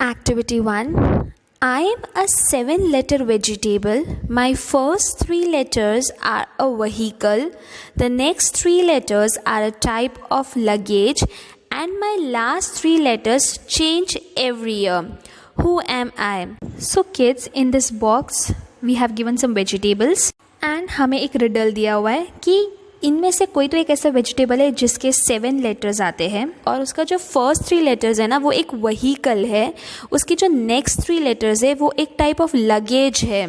Activity 1. I am a 7-letter vegetable. My first 3 letters are a vehicle. The next 3 letters are a type of luggage. And my last 3 letters change every year. Who am I? So kids, in this box we have given some vegetables. And हमें एक riddle दिया हुआ है कि इनमें से कोई तो एक ऐसा वेजिटेबल है जिसके 7 लेटर्स आते हैं और उसका जो फर्स्ट 3 लेटर्स है ना वो एक व्हीकल है, उसकी जो नेक्स्ट 3 लेटर्स है वो एक टाइप ऑफ लगेज है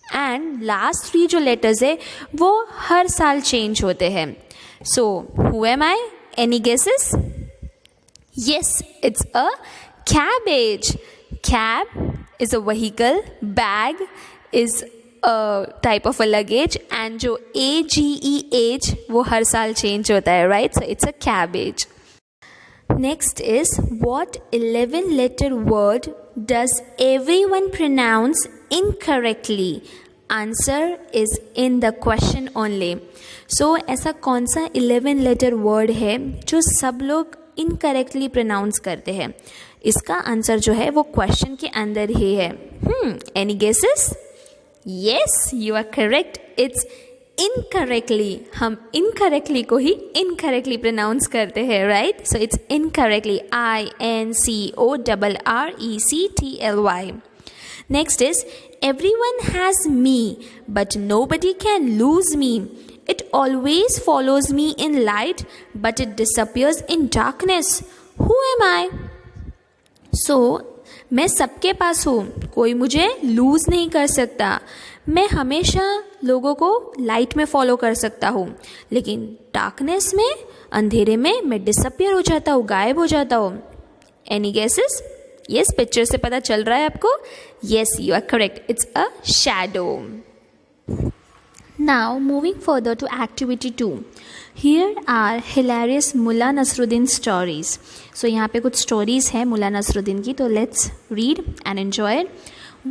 एंड लास्ट 3 जो लेटर्स है वो हर साल चेंज होते हैं. So who am I? Any guesses? Yes, it's a cabbage. Cab is a vehicle, bag is type of a luggage and जो AGEH वो हर साल चेंज होता है, right? So it's a cabbage. Next is what 11-letter word does everyone pronounce incorrectly? Answer is in the question only. So ऐसा कौन सा 11-letter word है जो सब लोग इनकरेक्टली प्रोनाउंस करते हैं? इसका आंसर जो है वो क्वेश्चन के अंदर ही है. Any guesses? Yes, you are correct. It's incorrectly. हम incorrectly को ही incorrectly pronounce करते हैं, right? So it's incorrectly. INCORRECTLY. Next is everyone has me, but nobody can lose me. It always follows me in light, but it disappears in darkness. Who am I? So मैं सबके पास हूँ, कोई मुझे loose नहीं कर सकता. मैं हमेशा लोगों को लाइट में फॉलो कर सकता हूँ, लेकिन डार्कनेस में, अंधेरे में मैं डिसअपियर हो जाता हूँ, गायब हो जाता हूँ. Any guesses? यस, पिक्चर से पता चल रहा है आपको? Yes, you are correct. It's a shadow. Now moving further to activity 2. Here are hilarious Mullah Nasruddin stories. So यहाँ पे कुछ stories है Mullah Nasruddin की, तो let's read and enjoy it.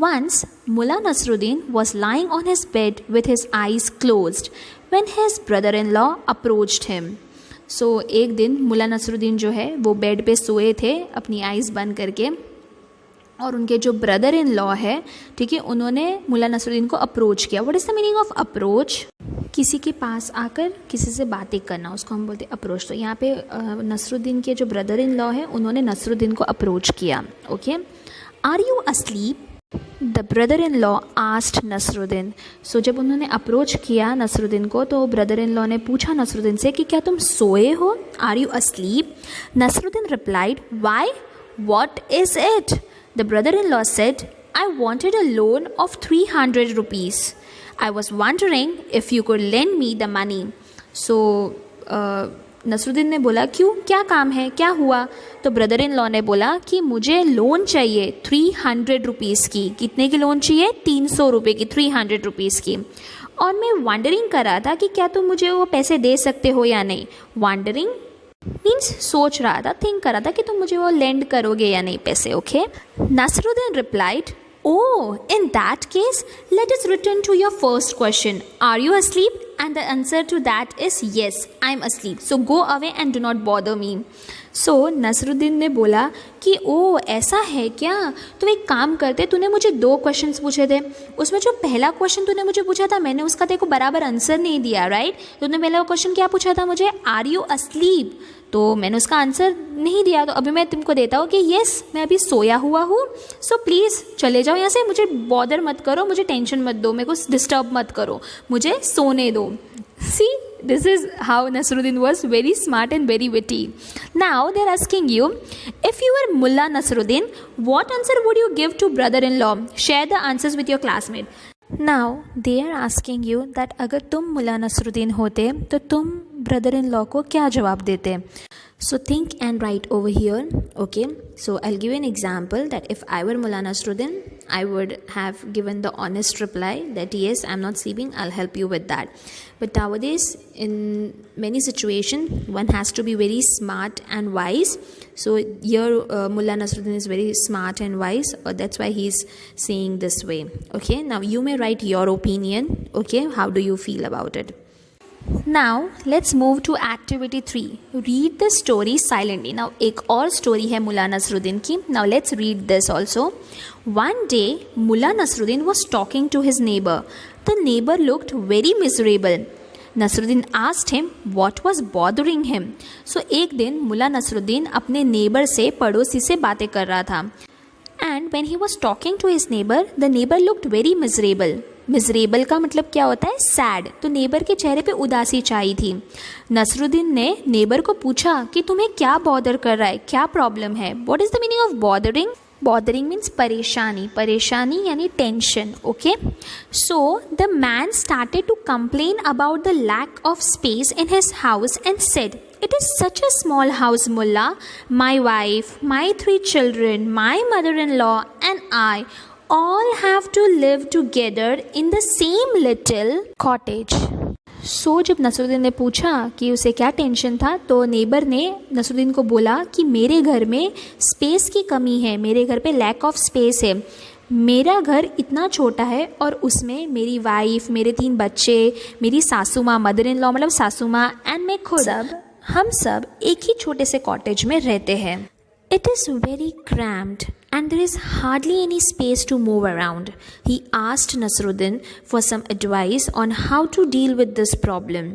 Once Mullah Nasruddin was lying on his bed with his eyes closed when his brother-in-law approached him. So एक दिन Mullah Nasruddin जो है वो बेड पे सोए थे अपनी आइज़ बंद करके और उनके जो ब्रदर इन लॉ है, ठीक है, उन्होंने मुल्ला नसरुद्दीन को अप्रोच किया. What is the meaning of approach? किसी के पास आकर किसी से बातें करना, उसको हम बोलते हैं अप्रोच. तो यहाँ पे नसरुद्दीन के जो ब्रदर इन लॉ है उन्होंने नसरुद्दीन को अप्रोच किया. Okay. Are you asleep? The brother in law asked Nasruddin. So जब उन्होंने अप्रोच किया नसरुद्दीन को तो ब्रदर इन लॉ ने पूछा नसरुद्दीन से कि क्या तुम सोए हो? Are you asleep? Nasruddin replied, why? What is it? The brother-in-law said, I wanted a loan of 300 rupees. I was wondering if you could lend me the money. So, Nasruddin ने बोला, क्यों, क्या काम है, क्या हुआ? तो ब्रदर इन लॉ ने बोला कि मुझे लोन चाहिए 300 रुपीज़ की. कितने की लोन चाहिए? 300 रुपये की, 300 रुपीज़ की. और मैं वंडरिंग कर रहा था कि क्या तुम मुझे वो पैसे दे सकते हो या नहीं. वंडरिंग मीन्स सोच रहा था, थिंक कर रहा था कि तुम मुझे वो लेंड करोगे या नहीं पैसे. Okay. Nasruddin replied, oh, in that case let us return to your first question. Are you asleep? And the answer to that is yes, I am asleep. So go away and do not bother me. So Nasruddin ने बोला कि ओ ऐसा है क्या, तुम एक काम करते, तूने मुझे 2 क्वेश्चंस पूछे थे, उसमें जो पहला क्वेश्चन तूने मुझे पूछा था मैंने उसका तेरे को बराबर आंसर नहीं दिया, राइट? तूने पहला क्वेश्चन क्या पूछा था मुझे? Are you asleep? तो मैंने उसका आंसर नहीं दिया, तो अभी मैं तुमको देता हूँ कि येस, मैं अभी सोया हुआ हूँ. सो प्लीज़ चले जाओ यहाँ से, मुझे बॉदर मत करो, मुझे टेंशन मत दो, मेरे को डिस्टर्ब मत करो, मुझे सोने दो. See, this is how Nasruddin was very smart and very witty. Now they're asking you, if you were Mullah Nasruddin, what answer would you give to brother-in-law? Share the answers with your classmate. Now they are asking you that अगर तुम मुल्ला नसरुद्दीन होते तो तुम brother-in-law को क्या जवाब देते? So think and write over here. Okay, so I'll give you an example that if I were Mullah Nasruddin, I would have given the honest reply that yes, I'm not sleeping, I'll help you with that. But nowadays, in many situations, one has to be very smart and wise. So here Mullah Nasruddin is very smart and wise, that's why he's saying this way. Okay, now you may write your opinion. Okay, how do you feel about it? Now let's move to activity 3. Read the story silently. Now एक और story है मुल्ला नसरुद्दीन की. Now let's read this also. One day Mullah Nasruddin was talking to his neighbor. The neighbor looked very miserable. Nasruddin asked him what was bothering him. So एक दिन मुल्ला नसरुद्दीन अपने neighbor से पड़ोसी से बातें कर रहा था. And when he was talking to his neighbor, the neighbor looked very miserable. Miserable का मतलब क्या होता है? सैड. तो नेबर के चेहरे पे उदासी छाई थी. नसरुद्दीन ने नेबर को पूछा कि तुम्हें क्या बॉदर कर रहा है, क्या प्रॉब्लम है. What is the meaning of bothering? Bothering means परेशानी. परेशानी यानी tension. Okay. So the man started to complain about the lack of space in his house and said, "It is such a small house, Mullah. My wife, my 3 children, my mother-in-law and I all have to live together in the same little cottage." सो जब नसरुद्दीन ने पूछा कि उसे क्या tension था, तो neighbour ने नसरुद्दीन को बोला कि मेरे घर में स्पेस की कमी है, मेरे घर पे लैक ऑफ स्पेस है. मेरा घर इतना छोटा है और उसमें मेरी वाइफ, मेरे 3 बच्चे, मेरी सासू माँ, मदर इन लॉ मतलब सासू माँ, एंड मैं खुद, हम सब एक ही छोटे से कॉटेज में रहते हैं. It is very cramped and there is hardly any space to move around. He asked Nasruddin for some advice on how to deal with this problem.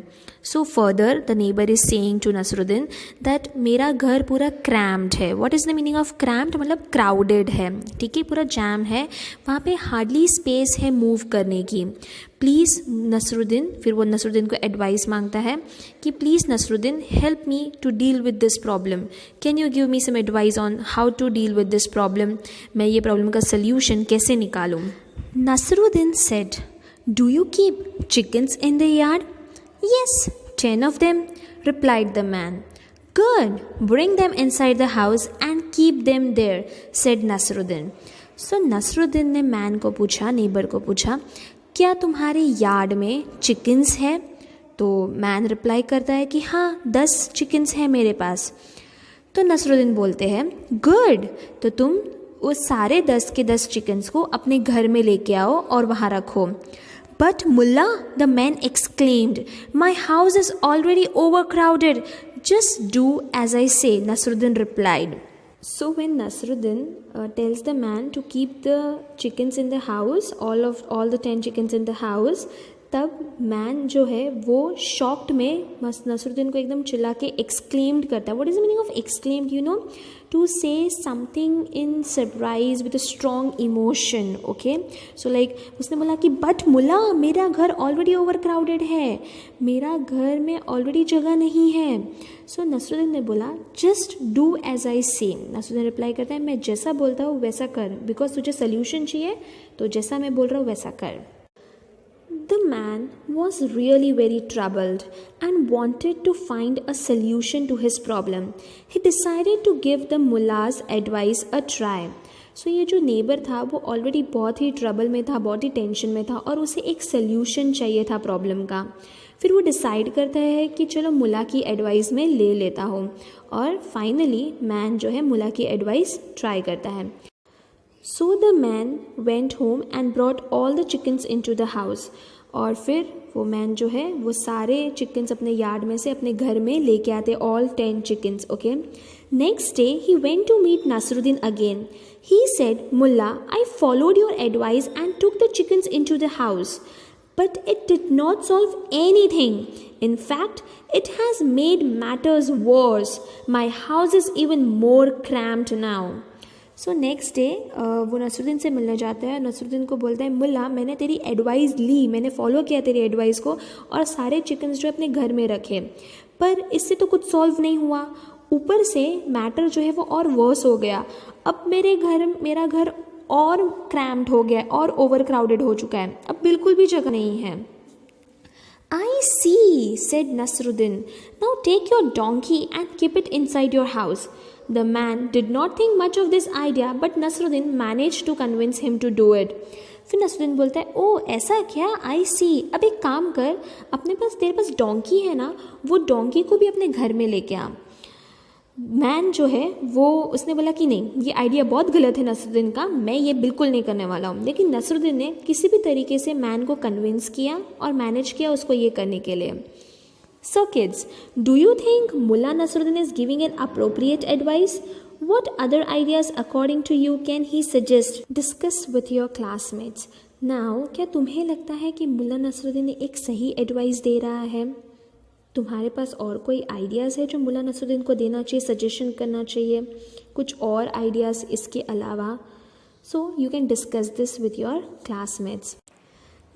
So further the neighbor is saying to Nasruddin that मेरा घर पूरा cramped है. What is the meaning of cramped? मतलब crowded है. ठीक है, पूरा jam है, वहाँ पे hardly space है move करने की. प्लीज़ नसरुद्दीन, फिर वो नसरुद्दीन को एडवाइस मांगता है कि please Nasruddin help me to deal with this problem. Can you give me some advice on how to deal with this problem? मैं ये प्रॉब्लम का सल्यूशन कैसे निकालूँ? Nasruddin said, do you keep chickens in the yard? Yes, 10 of them, replied the man. Good, bring them inside the house and keep them there, said Nasruddin. So Nasruddin ने man को पूछा, neighbour को पूछा, क्या तुम्हारे yard में chickens है? तो मैन रिप्लाई करता है कि हाँ 10 चिकन्स हैं मेरे पास. तो नसरुद्दीन बोलते हैं, गुड, तो तुम उस सारे 10 के 10 चिकन्स को अपने घर में लेके आओ और वहाँ रखो. But Mullah, the man exclaimed, my house is already overcrowded. Just do as I say, Nasruddin replied. So when Nasruddin tells the man to keep the chickens in the house, all the 10 chickens in the house, तब man जो है वो shocked में नसरुद्दीन को एकदम चिल्ला के exclaimed करता है. What is the meaning of exclaimed? You know, to say something in surprise with a strong emotion. Okay, so like उसने बोला कि बट मुल्ला, मेरा घर ऑलरेडी ओवर क्राउडेड है, मेरा घर में ऑलरेडी जगह नहीं है. सो नसरुद्दीन ने बोला, जस्ट डू एज आई से. नसरुद्दीन रिप्लाई करता है, मैं जैसा बोलता हूँ वैसा कर, बिकॉज तुझे सोल्यूशन चाहिए तो जैसा मैं बोल रहा हूँ वैसा कर. The man was really very troubled and wanted to find a solution to his problem. He decided to give the mullah's advice a try. So ये जो नेबर था वो ऑलरेडी बहुत ही ट्रबल में था, बहुत ही टेंशन में था और उसे एक सल्यूशन चाहिए था प्रॉब्लम का. फिर वो डिसाइड करता है कि चलो मुल्ला की एडवाइस में ले लेता हूँ, और फाइनली मैन जो है मुल्ला की एडवाइस ट्राई करता है. So the man went home and brought all the chickens into the house. और फिर वो मैन जो है वो सारे चिकन्स अपने यार्ड में से अपने घर में लेके आते, all 10 chickens. Okay, next day he went to meet Nasruddin again. He said, Mullah, I followed your advice and took the chickens into the house. But it did not solve anything. In fact, it has made matters worse. My house is even more cramped now. So next day वो नसरुद्दीन से मिलने जाता है. नसरुद्दीन को बोलता है, मुल्ला, मैंने तेरी एडवाइस ली, मैंने फॉलो किया तेरी एडवाइस को और सारे चिकन्स जो अपने घर में रखे, पर इससे तो कुछ सॉल्व नहीं हुआ. ऊपर से मैटर जो है वो और वर्स हो गया. अब मेरा घर और क्रैम्प्ड हो गया और ओवर क्राउडेड हो चुका है, अब बिल्कुल भी जगह नहीं है. I see, said Nasruddin. Now take your donkey and keep it inside your house. The man did not think much of this idea, but Nasruddin managed to convince him to do it. फिर नसरुद्दीन बोलता है, ओ ऐसा क्या, आई सी, अब एक काम कर, तेरे पास डोंकी है ना, वो डोंकी को भी अपने घर में लेके आ. मैन जो है वो उसने बोला कि नहीं, ये आइडिया बहुत गलत है नसरुद्दीन का, मैं ये बिल्कुल नहीं करने वाला हूँ. लेकिन नसरुद्दीन ने किसी भी तरीके से मैन को कन्विंस किया और मैनेज किया उसको ये करने के लिए. So kids, do you think Mullah Nasruddin is giving an appropriate advice? What other ideas according to you can he suggest? Discuss with your classmates. Now, क्या तुम्हें लगता है कि मुल्ला नसरुद्दीन एक सही एडवाइस दे रहा है? तुम्हारे पास और कोई आइडियाज़ है जो मुल्ला नसरुद्दीन को देना चाहिए, सजेशन करना चाहिए, कुछ और आइडियाज़ इसके अलावा? So you can discuss this with your classmates.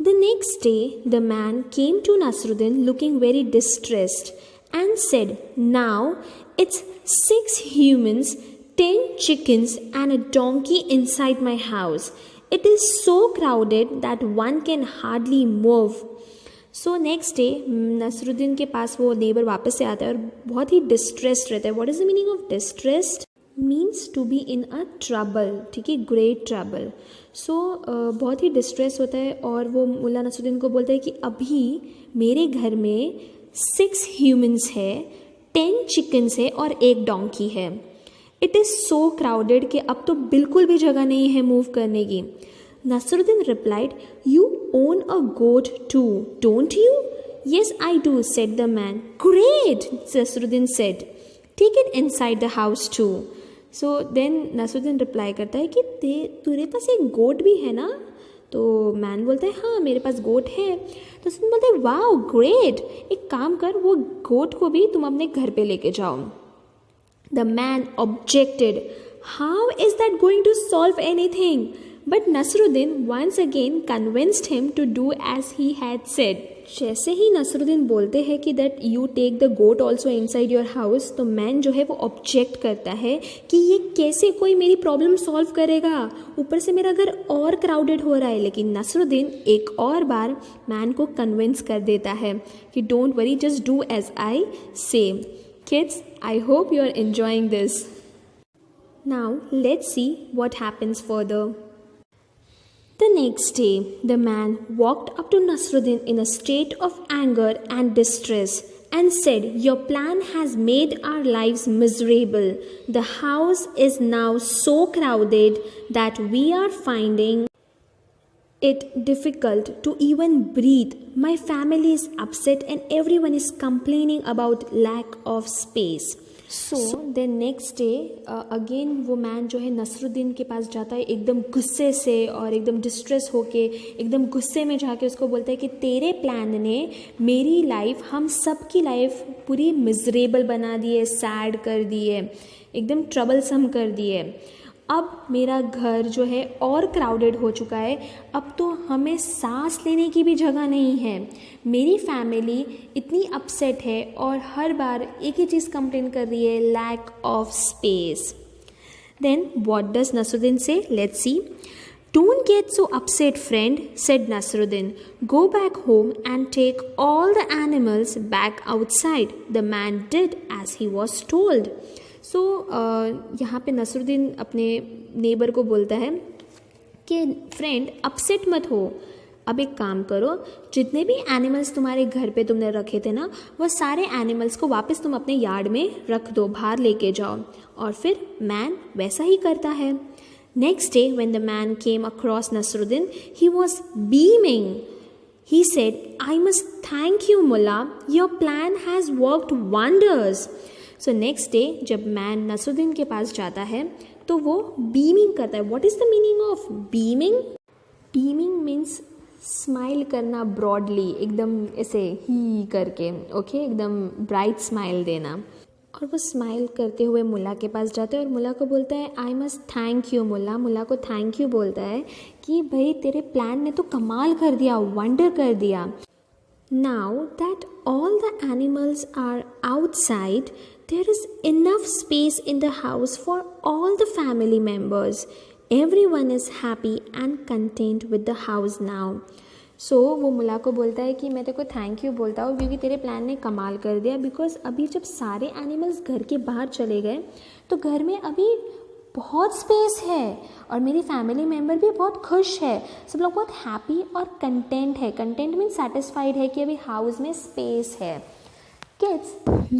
The next day, the man came to Nasruddin looking very distressed and said, "Now it's 6 humans, 10 chickens and a donkey inside my house. It is so crowded that one can hardly move." So next day, Nasruddin के पास वो neighbour वापस से आता है और बहुत ही distressed रहता है. What is the meaning of distressed? Means to be in a trouble, ठीक है, ग्रेट ट्रबल. सो बहुत ही डिस्ट्रेस होता है और वो मुल्ला नसरुद्दीन को बोलता है कि अभी मेरे घर में 6 ह्यूमंस है, 10 चिकन्स है और 1 डोंकी है. इट इज़ सो क्राउडेड कि अब तो बिल्कुल भी जगह नहीं है मूव करने की. Nasruddin replied, "you own a goat too, don't you?" "Yes, I do," said the man. "Great," Nasruddin said. "Take it inside the house too." So then Nasruddin reply करता है कि तेरे पास एक गोट भी है ना? तो मैन बोलता है, हाँ मेरे पास गोट है. तो नसरुद्दीन बोलता है, वाओ ग्रेट, एक काम कर, वो गोट को भी तुम अपने घर पे लेके जाओ. The man objected, how is that going to solve anything? But Nasruddin once again convinced him to do as he had said. जैसे ही नसरुद्दीन बोलते हैं कि that you take the goat also inside your house, तो मैन जो है वो object करता है कि ये कैसे कोई मेरी प्रॉब्लम सॉल्व करेगा, ऊपर से मेरा घर और क्राउडेड हो रहा है. लेकिन नसरुद्दीन एक और बार मैन को कन्विंस कर देता है कि don't worry, just do as I say. Kids, I hope you are enjoying this. Now let's see what happens further. The next day, the man walked up to Nasruddin in a state of anger and distress and said, "Your plan has made our lives miserable. The house is now so crowded that we are finding it difficult to even breathe. My family is upset and everyone is complaining about lack of space." So then next day again वो man जो है नसरुद्दीन के पास जाता है एकदम गुस्से से और एकदम डिस्ट्रेस होके, एकदम गुस्से में जाके उसको बोलता है कि तेरे प्लान ने मेरी लाइफ, हम सब की लाइफ पूरी मिजरेबल बना दी है, सैड कर दी है, एकदम ट्रबलसम कर दी है. अब मेरा घर जो है और क्राउडेड हो चुका है, अब तो हमें सांस लेने की भी जगह नहीं है. मेरी फैमिली इतनी अपसेट है और हर बार एक ही चीज़ कंप्लेन कर रही है, lack of space. Then what does Nasruddin say? Let's see. "Don't get so upset, friend," said Nasruddin. "Go back home and take all the animals back outside." The man did as he was told. सो यहाँ पे नसरुद्दीन अपने neighbour को बोलता है कि friend upset मत हो, अब एक काम करो, जितने भी एनिमल्स तुम्हारे घर पे तुमने रखे थे ना, वो सारे एनिमल्स को वापस तुम अपने यार्ड में रख दो, बाहर लेके जाओ. और फिर मैन वैसा ही करता है. Next day when the man came across Nasruddin, he was beaming. He said, "I must thank you, Mullah. Your plan has worked wonders." So next day जब मैन नसरुद्दीन के पास जाता है तो वो बीमिंग करता है. What is the meaning of beaming? Beaming means smile करना broadly, एकदम ऐसे ही करके, ओके, एकदम ब्राइट स्माइल देना. और वो स्माइल करते हुए मुल्ला के पास जाता है और मुल्ला को बोलता है, "आई मस्ट थैंक यू मुल्ला." मुल्ला को थैंक यू बोलता है कि भाई तेरे प्लान ने तो कमाल कर दिया, वंडर कर दिया. Now that all the animals are outside, there is enough space in the house for all the family members. Everyone is happy and content with the house now. So वो मुल्ला को बोलता है कि मैं तेरे को थैंक यू बोलता हूँ क्योंकि तेरे प्लान ने कमाल कर दिया. बिकॉज अभी जब सारे एनिमल्स घर के बाहर चले गए तो घर में अभी बहुत स्पेस है और मेरी फैमिली मेम्बर भी बहुत खुश है, सब लोग बहुत हैप्पी और कंटेंट है. कंटेंट मीन्स सेटिस्फाइड है कि अभी हाउस में स्पेस है. किड्स,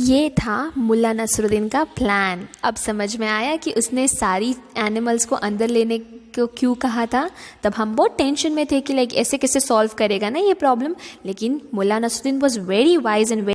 ये था मुल्ला नसरुद्दीन का प्लान. अब समझ में आया कि उसने सारी एनिमल्स को अंदर लेने को क्यों कहा था. तब हम बहुत टेंशन में थे कि लाइक ऐसे कैसे सॉल्व करेगा ना ये प्रॉब्लम. लेकिन Mulla Nasruddin was very wise and